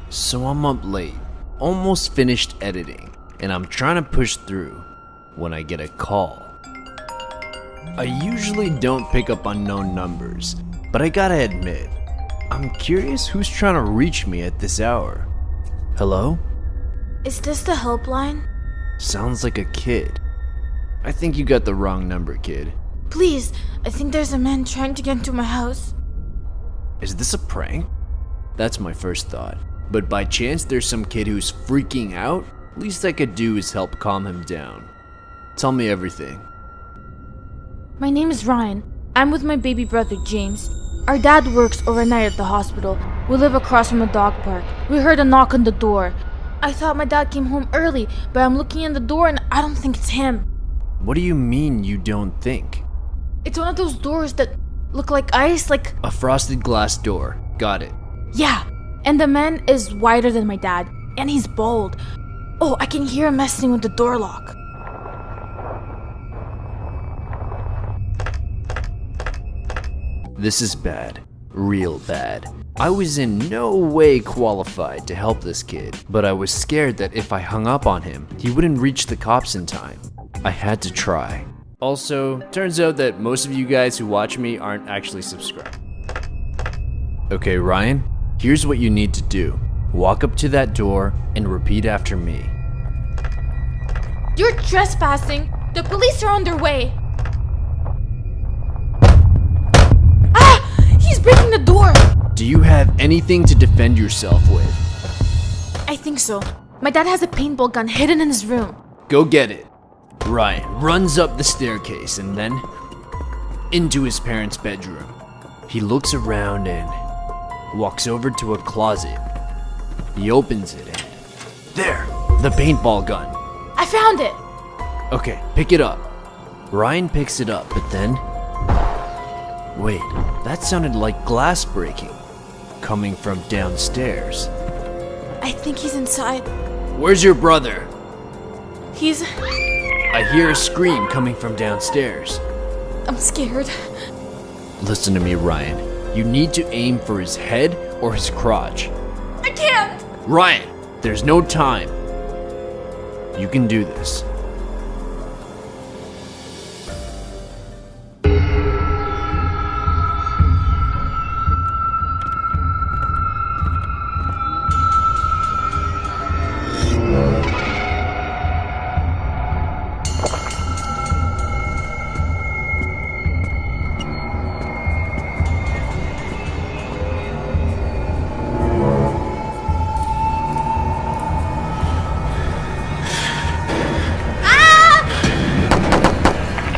So I'm up late, almost finished editing, and I'm trying to push through when I get a call. I usually don't pick up unknown numbers, but I gotta admit, I'm curious who's trying to reach me at this hour. Hello? Is this the helpline? Sounds like a kid. I think you got the wrong number, kid. Please, I think there's a man trying to get into my house. Is this a prank? That's my first thought. But by chance there's some kid who's freaking out, least I could do is help calm him down. Tell me everything. My name is Ryan. I'm with my baby brother, James. Our dad works overnight at the hospital. We live across from a dog park. We heard a knock on the door. I thought my dad came home early, but I'm looking in the door and I don't think it's him. What do you mean you don't think? It's one of those doors that look like ice, like... A frosted glass door. Got it. Yeah, and the man is wider than my dad, and he's bald. Oh, I can hear him messing with the door lock. This is bad. Real bad. I was in no way qualified to help this kid, but I was scared that if I hung up on him, he wouldn't reach the cops in time. I had to try. Also, turns out that most of you guys who watch me aren't actually subscribed. Okay, Ryan, here's what you need to do. Walk up to that door and repeat after me. You're trespassing! The police are on their way! Ah! He's breaking the door! Do you have anything to defend yourself with? I think so. My dad has a paintball gun hidden in his room. Go get it. Ryan runs up the staircase and then into his parents' bedroom. He looks around and walks over to a closet. He opens it and there, the paintball gun. I found it! Okay, pick it up. Ryan picks it up, but then... Wait, that sounded like glass breaking, coming from downstairs. I think he's inside. Where's your brother? He's... I hear a scream coming from downstairs. I'm scared. Listen to me, Ryan. You need to aim for his head or his crotch. I can't! Ryan, there's no time. You can do this.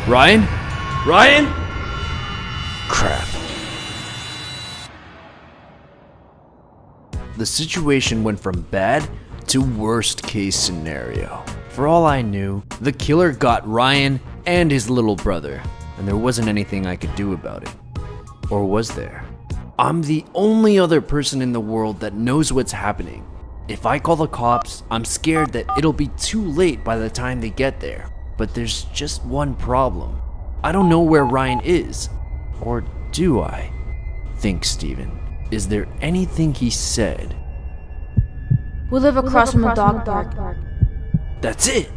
Ryan? Ryan? Crap. The situation went from bad to worst case scenario. For all I knew, the killer got Ryan and his little brother, and there wasn't anything I could do about it. Or was there? I'm the only other person in the world that knows what's happening. If I call the cops, I'm scared that it'll be too late by the time they get there. But there's just one problem. I don't know where Ryan is. Or do I? Think, Steven. Is there anything he said? We live across from a dog park. That's it!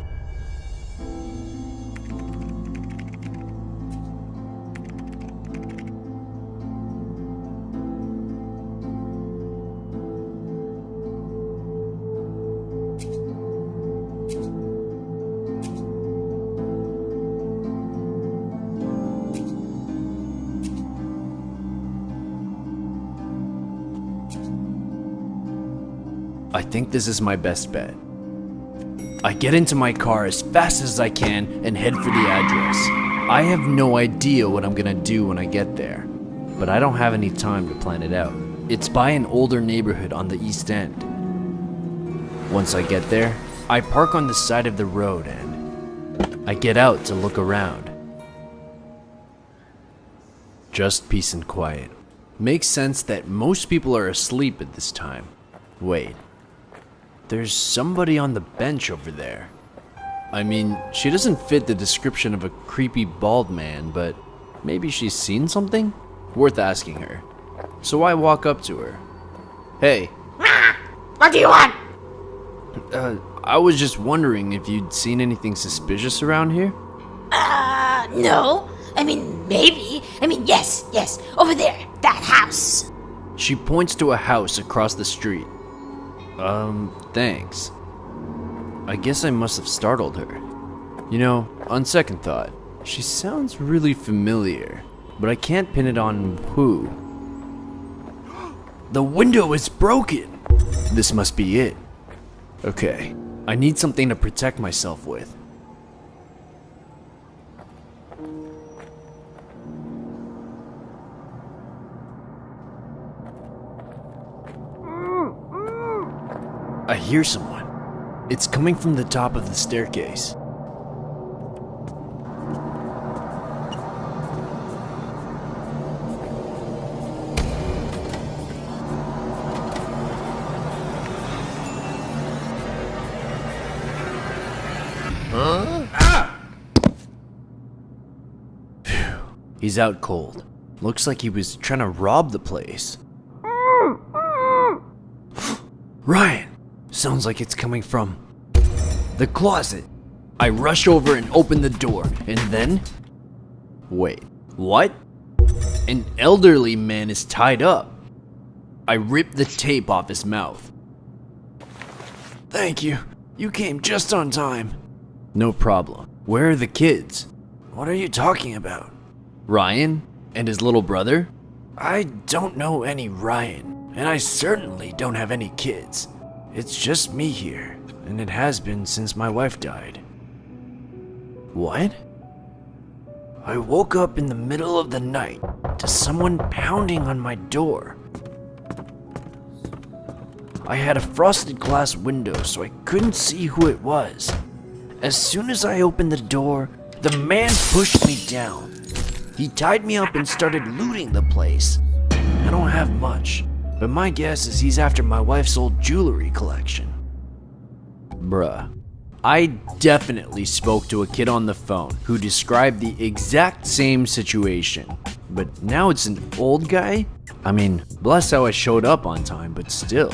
I think this is my best bet. I get into my car as fast as I can and head for the address. I have no idea what I'm gonna do when I get there, but I don't have any time to plan it out. It's by an older neighborhood on the East End. Once I get there, I park on the side of the road and I get out to look around. Just peace and quiet. Makes sense that most people are asleep at this time. Wait. There's somebody on the bench over there. I mean, she doesn't fit the description of a creepy bald man, but maybe she's seen something? Worth asking her. So I walk up to her. Hey. What do you want? I was just wondering if you'd seen anything suspicious around here? No. I mean, maybe. Yes. Over there. That house. She points to a house across the street. Thanks. I guess I must have startled her. You know, on second thought, she sounds really familiar, but I can't pin it on who. The window is broken! This must be it. Okay, I need something to protect myself with. I hear someone. It's coming from the top of the staircase. Phew. He's out cold. Looks like he was trying to rob the place. Ryan! Sounds like it's coming from the closet. I rush over and open the door, and then... Wait, what? An elderly man is tied up. I rip the tape off his mouth. Thank you. You came just on time. No problem. Where are the kids? What are you talking about? Ryan and his little brother? I don't know any Ryan, and I certainly don't have any kids. It's just me here, and it has been since my wife died. What? I woke up in the middle of the night to someone pounding on my door. I had a frosted glass window, so I couldn't see who it was. As soon as I opened the door, the man pushed me down. He tied me up and started looting the place. I don't have much, but my guess is he's after my wife's old jewelry collection. Bruh. I definitely spoke to a kid on the phone who described the exact same situation. But now it's an old guy? I mean, bless how I showed up on time, but still,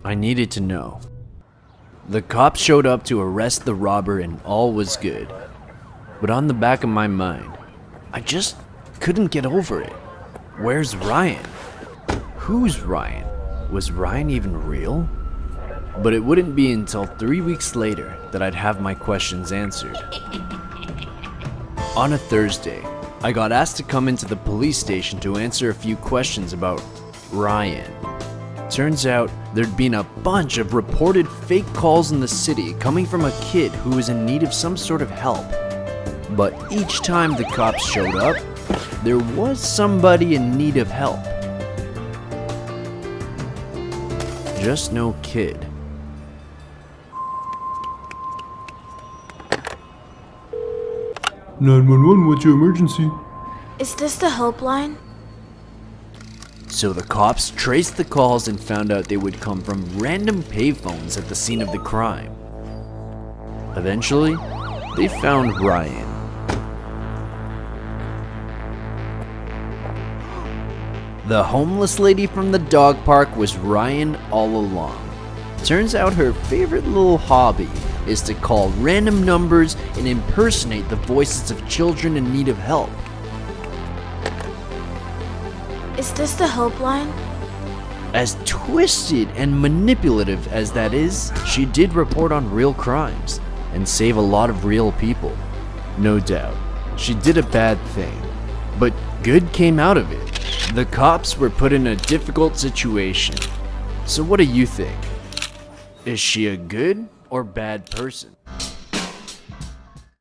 I needed to know. The cops showed up to arrest the robber and all was good. But on the back of my mind, I just couldn't get over it. Where's Ryan? Who's Ryan? Was Ryan even real? But it wouldn't be until 3 weeks later that I'd have my questions answered. On a Thursday, I got asked to come into the police station to answer a few questions about Ryan. Turns out there'd been a bunch of reported fake calls in the city coming from a kid who was in need of some sort of help. But each time the cops showed up, there was somebody in need of help. Just no kid. "911, what's your emergency?" Is this the helpline? So the cops traced the calls and found out they would come from random payphones at the scene of the crime. Eventually, they found Ryan. The homeless lady from the dog park was Ryan all along. Turns out her favorite little hobby is to call random numbers and impersonate the voices of children in need of help. Is this the helpline? As twisted and manipulative as that is, she did report on real crimes and save a lot of real people. No doubt, she did a bad thing, but good came out of it. The cops were put in a difficult situation. So what do you think? Is she a good or bad person?